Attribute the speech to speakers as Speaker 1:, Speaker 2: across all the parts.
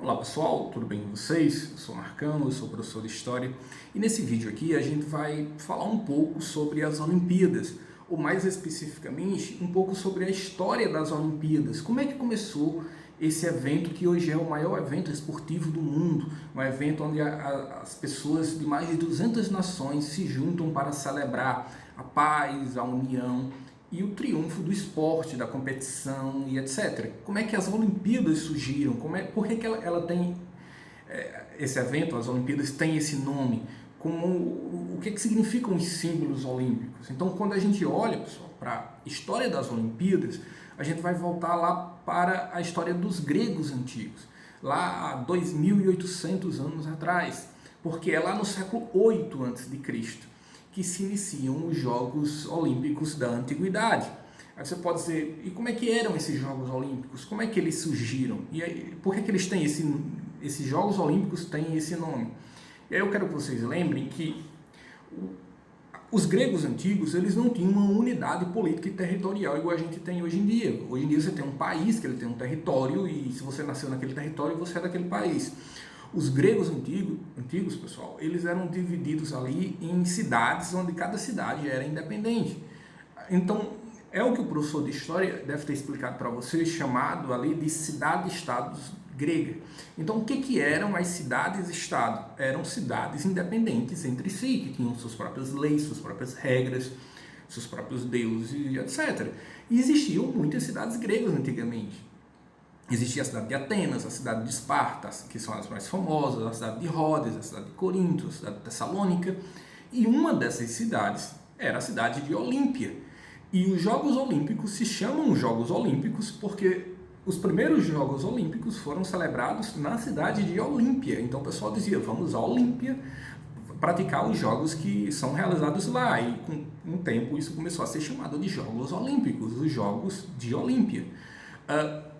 Speaker 1: Olá pessoal, tudo bem com vocês? Eu sou o Marcão, eu sou professor de História e nesse vídeo aqui a gente vai falar um pouco sobre as Olimpíadas, ou mais especificamente um pouco sobre a história das Olimpíadas. Como é que começou esse evento que hoje é o maior evento esportivo do mundo, um evento onde as pessoas de mais de 200 nações se juntam para celebrar a paz, a união e o triunfo do esporte, da competição e etc. Como é que as Olimpíadas surgiram? Por que ela tem esse evento, as Olimpíadas, tem esse nome? O que significam os símbolos olímpicos? Então, quando a gente olha, pessoal, para a história das Olimpíadas, a gente vai voltar lá para a história dos gregos antigos, lá há 2.800 anos atrás, porque é lá no século 8 a.C. que se iniciam os Jogos Olímpicos da Antiguidade. Aí você pode dizer, e como é que eram esses Jogos Olímpicos? Como é que eles surgiram? E aí, por que eles têm esses Jogos Olímpicos têm esse nome? E aí eu quero que vocês lembrem que os gregos antigos, eles não tinham uma unidade política e territorial igual a gente tem hoje em dia. Hoje em dia você tem um país que ele tem um território e se você nasceu naquele território, você é daquele país. Os gregos antigos, pessoal, eles eram divididos ali em cidades, onde cada cidade era independente. Então, é o que o professor de História deve ter explicado para vocês, chamado ali de cidade-estados grega. Então, o que eram as cidades-estado? Eram cidades independentes entre si, que tinham suas próprias leis, suas próprias regras, seus próprios deuses, etc. E existiam muitas cidades gregas antigamente. Existia a cidade de Atenas, a cidade de Esparta, que são as mais famosas, a cidade de Rhodes, a cidade de Corinto, a cidade de Tessalônica. E uma dessas cidades era a cidade de Olímpia. E os Jogos Olímpicos se chamam Jogos Olímpicos porque os primeiros Jogos Olímpicos foram celebrados na cidade de Olímpia. Então o pessoal dizia, vamos a Olímpia praticar os jogos que são realizados lá. E com um tempo isso começou a ser chamado de Jogos Olímpicos, os Jogos de Olímpia.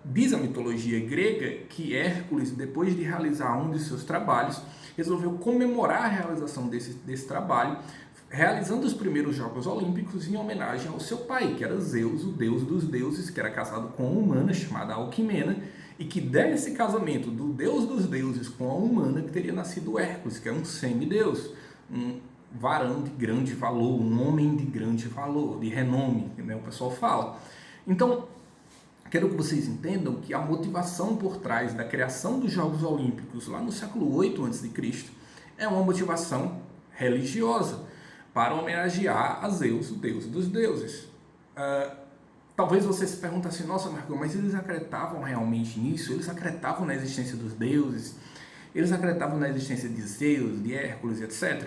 Speaker 1: Diz a mitologia grega que Hércules, depois de realizar um de seus trabalhos, resolveu comemorar a realização desse trabalho, realizando os primeiros Jogos Olímpicos em homenagem ao seu pai, que era Zeus, o deus dos deuses, que era casado com uma humana chamada Alquimena, e que desse casamento do deus dos deuses com a humana que teria nascido Hércules, que é um semideus, um varão de grande valor, um homem de grande valor, de renome, né, o pessoal fala. Então, quero que vocês entendam que a motivação por trás da criação dos Jogos Olímpicos lá no século 8 a.C. é uma motivação religiosa para homenagear a Zeus, o deus dos deuses. Talvez você se pergunte assim, nossa, Marcão, mas eles acreditavam realmente nisso? Eles acreditavam na existência dos deuses? Eles acreditavam na existência de Zeus, de Hércules, etc.?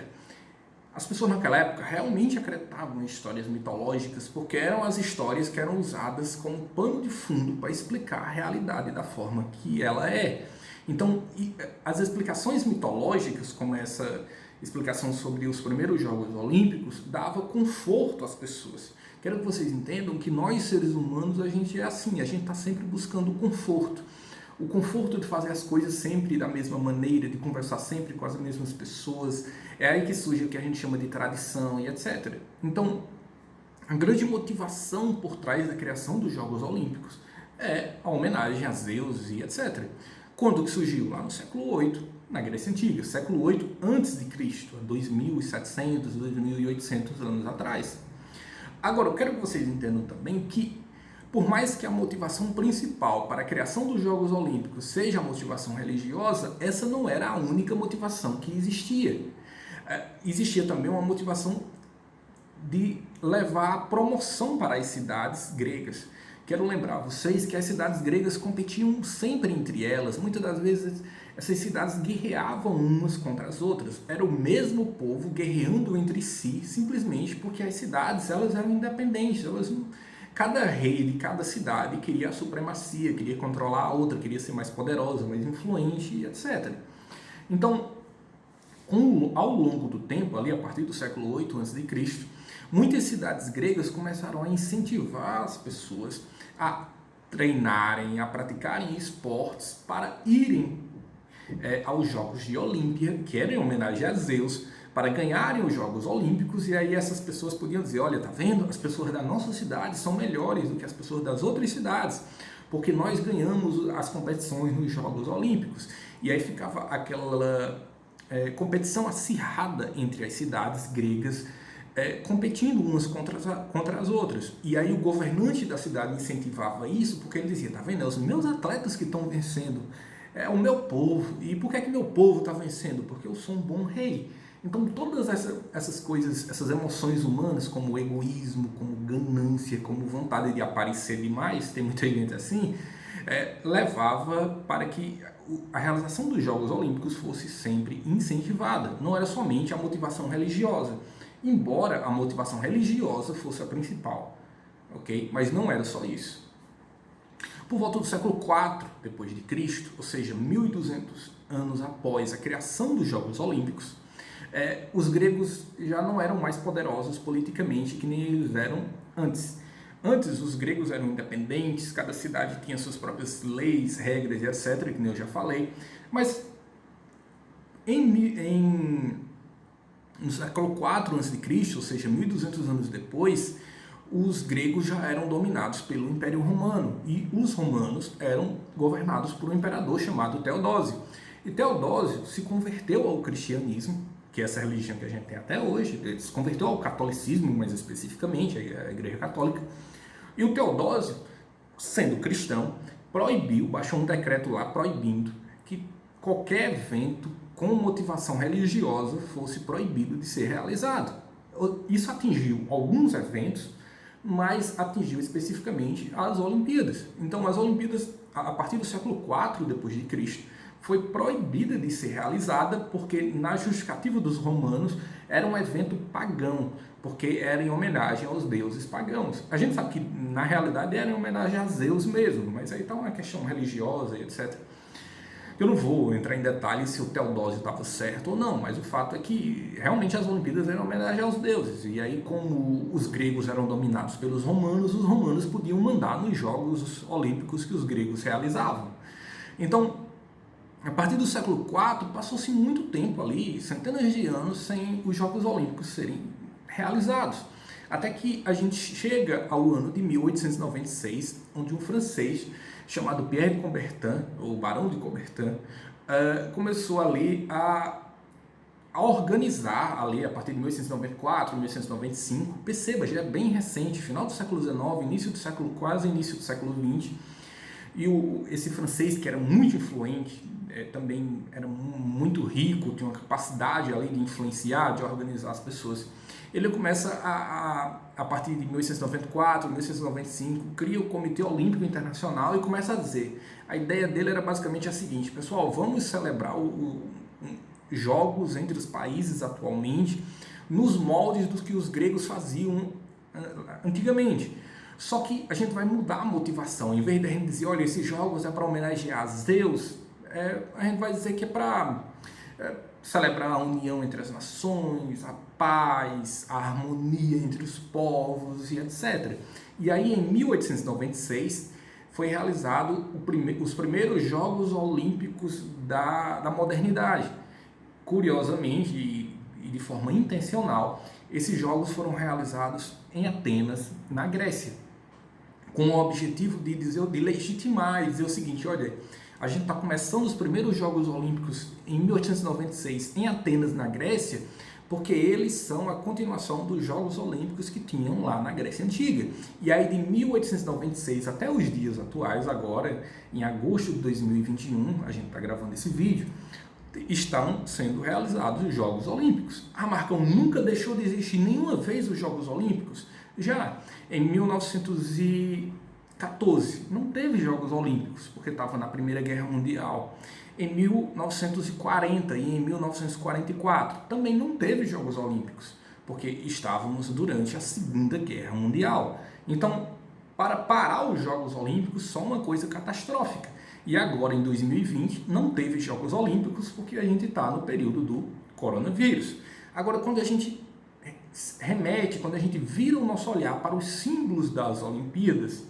Speaker 1: As pessoas naquela época realmente acreditavam em histórias mitológicas porque eram as histórias que eram usadas como pano de fundo para explicar a realidade da forma que ela é. Então, as explicações mitológicas, como essa explicação sobre os primeiros Jogos Olímpicos, dava conforto às pessoas. Quero que vocês entendam que nós, seres humanos, a gente é assim, a gente está sempre buscando conforto. O conforto de fazer as coisas sempre da mesma maneira, de conversar sempre com as mesmas pessoas. É aí que surge o que a gente chama de tradição e etc. Então, a grande motivação por trás da criação dos Jogos Olímpicos é a homenagem a Zeus e etc. Quando que surgiu? Lá no século 8, na Grécia Antiga, século 8 a.C., 2.700, 2.800 anos atrás. Agora, eu quero que vocês entendam também que por mais que a motivação principal para a criação dos Jogos Olímpicos seja a motivação religiosa, essa não era a única motivação que existia. Existia também uma motivação de levar a promoção para as cidades gregas. Quero lembrar vocês que as cidades gregas competiam sempre entre elas. Muitas das vezes essas cidades guerreavam umas contra as outras. Era o mesmo povo guerreando entre si, simplesmente porque as cidades elas eram independentes. Cada rei de cada cidade queria a supremacia, queria controlar a outra, queria ser mais poderosa, mais influente, etc. Então, ao longo do tempo, ali a partir do século 8 a.C., muitas cidades gregas começaram a incentivar as pessoas a treinarem, a praticarem esportes para irem aos Jogos de Olímpia, que eram em homenagem a Zeus, para ganharem os Jogos Olímpicos, e aí essas pessoas podiam dizer, olha, tá vendo? As pessoas da nossa cidade são melhores do que as pessoas das outras cidades, porque nós ganhamos as competições nos Jogos Olímpicos. E aí ficava aquela competição acirrada entre as cidades gregas, competindo umas contra as outras. E aí o governante da cidade incentivava isso porque ele dizia, tá vendo, é os meus atletas que estão vencendo, é o meu povo. E por que é que meu povo está vencendo? Porque eu sou um bom rei. Então todas essas coisas, essas emoções humanas, como egoísmo, como ganância, como vontade de aparecer demais, tem muita gente assim, levava para que a realização dos Jogos Olímpicos fosse sempre incentivada. Não era somente a motivação religiosa, embora a motivação religiosa fosse a principal, ok? Mas não era só isso. Por volta do século IV depois de Cristo, ou seja, 1200 anos após a criação dos Jogos Olímpicos, os gregos já não eram mais poderosos politicamente que nem eles eram antes. Antes, os gregos eram independentes, cada cidade tinha suas próprias leis, regras e etc., que nem eu já falei. Mas no século IV a.C., ou seja, 1200 anos depois, os gregos já eram dominados pelo Império Romano e os romanos eram governados por um imperador chamado Teodósio. E Teodósio se converteu ao cristianismo, que é essa religião que a gente tem até hoje. Ele se converteu ao catolicismo, mais especificamente, a Igreja Católica. E o Teodósio, sendo cristão, baixou um decreto lá proibindo que qualquer evento com motivação religiosa fosse proibido de ser realizado. Isso atingiu alguns eventos, mas atingiu especificamente as Olimpíadas. Então, as Olimpíadas, a partir do século IV depois de Cristo, foi proibida de ser realizada porque, na justificativa dos romanos, era um evento pagão, porque era em homenagem aos deuses pagãos. A gente sabe que, na realidade, era em homenagem a Zeus mesmo, mas aí está uma questão religiosa e etc. Eu não vou entrar em detalhes se o Teodósio estava certo ou não, mas o fato é que realmente as Olimpíadas eram em homenagem aos deuses. E aí, como os gregos eram dominados pelos romanos, os romanos podiam mandar nos Jogos Olímpicos que os gregos realizavam. Então, a partir do século IV, passou-se muito tempo ali, centenas de anos, sem os Jogos Olímpicos serem realizados. Até que a gente chega ao ano de 1896, onde um francês chamado Pierre de Coubertin, ou Barão de Coubertin, começou ali a organizar, ali a partir de 1894, 1895, perceba, já é bem recente, final do século XIX, início do século, quase início do século XX, e esse francês, que era muito influente, também era muito rico, tinha uma capacidade ali de influenciar, de organizar as pessoas. Ele começa a partir de 1894, 1895, cria o Comitê Olímpico Internacional e começa a dizer, a ideia dele era basicamente a seguinte: pessoal, vamos celebrar jogos entre os países atualmente nos moldes dos que os gregos faziam antigamente. Só que a gente vai mudar a motivação. Em vez de a gente dizer, olha, esses jogos é para homenagear Zeus, a gente vai dizer que é para celebrar a união entre as nações, a paz, a harmonia entre os povos e etc. E aí, em 1896, foi realizado os primeiros Jogos Olímpicos da modernidade. Curiosamente e de forma intencional, esses jogos foram realizados em Atenas, na Grécia, com o objetivo de legitimar e dizer o seguinte: olha, a gente está começando os primeiros Jogos Olímpicos em 1896 em Atenas, na Grécia, porque eles são a continuação dos Jogos Olímpicos que tinham lá na Grécia Antiga. E aí, de 1896 até os dias atuais, agora, em agosto de 2021, a gente está gravando esse vídeo, estão sendo realizados os Jogos Olímpicos. Ah, Marcão, nunca deixou de existir nenhuma vez os Jogos Olímpicos? Já, em 1914, não teve Jogos Olímpicos, porque estava na Primeira Guerra Mundial. Em 1940 e em 1944, também não teve Jogos Olímpicos, porque estávamos durante a Segunda Guerra Mundial. Então, para parar os Jogos Olímpicos, só uma coisa catastrófica. E agora, em 2020, não teve Jogos Olímpicos, porque a gente está no período do coronavírus. Agora, quando a gente quando a gente vira o nosso olhar para os símbolos das Olimpíadas,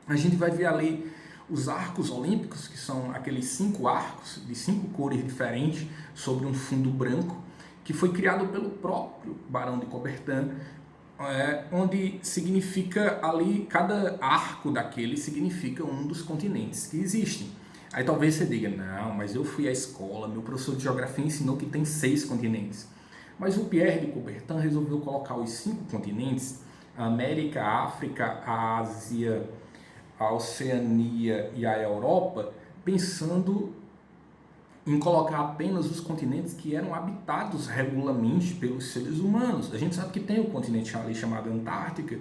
Speaker 1: a gente vai ver ali os arcos olímpicos, que são aqueles 5 arcos de 5 cores diferentes sobre um fundo branco, que foi criado pelo próprio Barão de Coubertin, onde significa ali, cada arco daquele significa um dos continentes que existem. Aí talvez você diga, não, mas eu fui à escola, meu professor de geografia ensinou que tem 6 continentes. Mas o Pierre de Coubertin resolveu colocar os 5 continentes, a América, a África, a Ásia, a Oceania e a Europa, pensando em colocar apenas os continentes que eram habitados regularmente pelos seres humanos. A gente sabe que tem o continente ali chamado Antártica,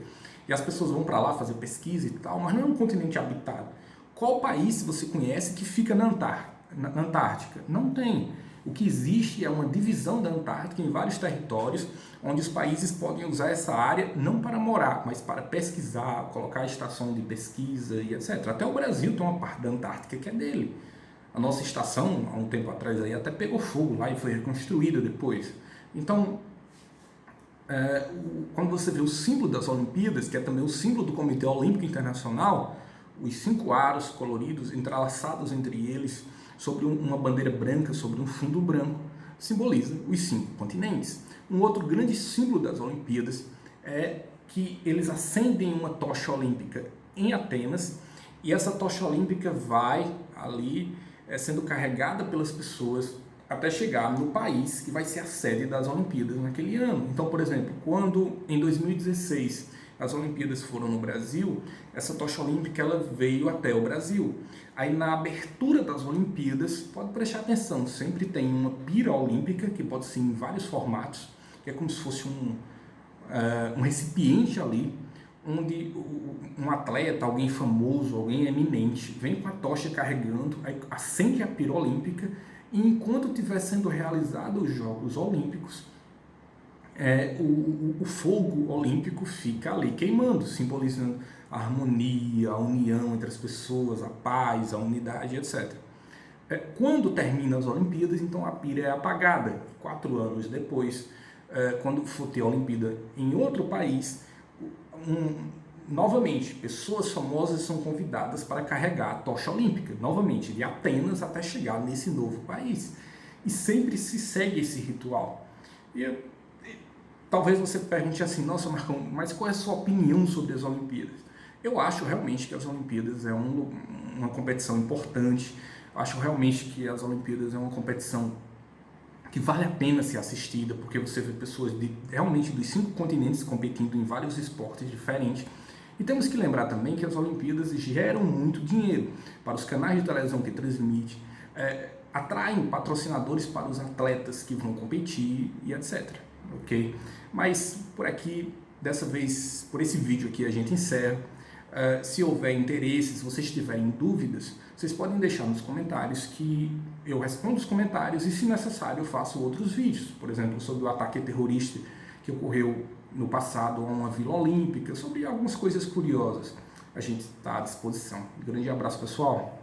Speaker 1: e as pessoas vão para lá fazer pesquisa e tal, mas não é um continente habitado. Qual país você conhece que fica na Antártica? Não tem. O que existe é uma divisão da Antártica em vários territórios, onde os países podem usar essa área não para morar, mas para pesquisar, colocar estação de pesquisa e etc. Até o Brasil tem uma parte da Antártica que é dele. A nossa estação, há um tempo atrás, aí, até pegou fogo lá e foi reconstruída depois. Então, quando você vê o símbolo das Olimpíadas, que é também o símbolo do Comitê Olímpico Internacional, os 5 aros coloridos entrelaçados entre eles, sobre uma bandeira branca, sobre um fundo branco, simboliza os 5 continentes. Um outro grande símbolo das Olimpíadas é que eles acendem uma tocha olímpica em Atenas, e essa tocha olímpica vai ali sendo carregada pelas pessoas até chegar no país que vai ser a sede das Olimpíadas naquele ano. Então, por exemplo, quando em 2016 as Olimpíadas foram no Brasil, essa tocha olímpica ela veio até o Brasil. Aí na abertura das Olimpíadas, pode prestar atenção, sempre tem uma pira olímpica, que pode ser em vários formatos, que é como se fosse um recipiente ali, onde um atleta, alguém famoso, alguém eminente, vem com a tocha carregando, aí acende a pira olímpica, e enquanto estiver sendo realizados os Jogos Olímpicos, o fogo olímpico fica ali queimando, simbolizando a harmonia, a união entre as pessoas, a paz, a unidade, etc. Quando termina as Olimpíadas, então a pira é apagada. 4 anos depois, quando for ter a Olimpíada em outro país, novamente, pessoas famosas são convidadas para carregar a tocha olímpica, novamente, de Atenas até chegar nesse novo país. E sempre se segue esse ritual. Talvez você pergunte assim, nossa Marcão, mas qual é a sua opinião sobre as Olimpíadas? Eu acho realmente que as Olimpíadas é uma competição importante, acho realmente que as Olimpíadas é uma competição que vale a pena ser assistida, porque você vê pessoas realmente dos 5 continentes competindo em vários esportes diferentes. E temos que lembrar também que as Olimpíadas geram muito dinheiro para os canais de televisão que transmitem, atraem patrocinadores para os atletas que vão competir e etc. Ok? Mas por aqui, dessa vez, por esse vídeo aqui a gente encerra. Se houver interesse, se vocês tiverem dúvidas, vocês podem deixar nos comentários que eu respondo os comentários e, se necessário, eu faço outros vídeos. Por exemplo, sobre o ataque terrorista que ocorreu no passado a uma vila olímpica, sobre algumas coisas curiosas. A gente está à disposição. Um grande abraço, pessoal.